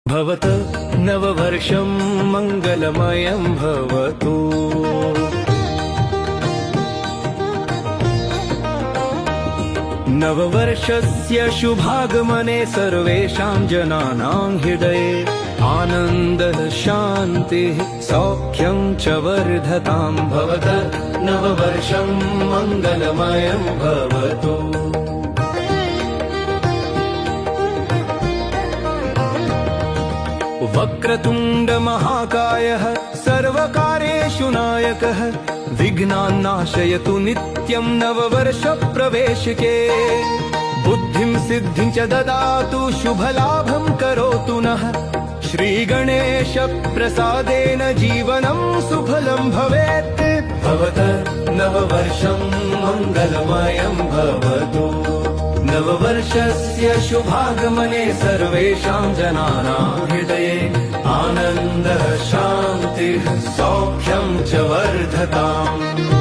भवत नववर्षं मङ्गलमयं भवतु। नववर्षस्य शुभागमने सर्वेषां जनानां हृदये आनन्दः शान्तिः सौख्यं च वर्धतां। भवत नववर्षं मङ्गलमयं भवतु। वक्रतुण्ड महाकायः सर्वकार्येषु नायकः विघ्नान्नाशयतु नित्यं नववर्ष प्रवेशिके। बुद्धिं सिद्धिं च ददातु शुभलाभं करोतु नः। श्रीगणेश प्रसादेन जीवनं सुफलं भवेत्। भवत नववर्षं मङ्गलमयं भवतु। नववर्षस्य शुभागमने सर्वेषां जनानां हृदये आनन्दः शान्तिः सौख्यं च वर्धताम्।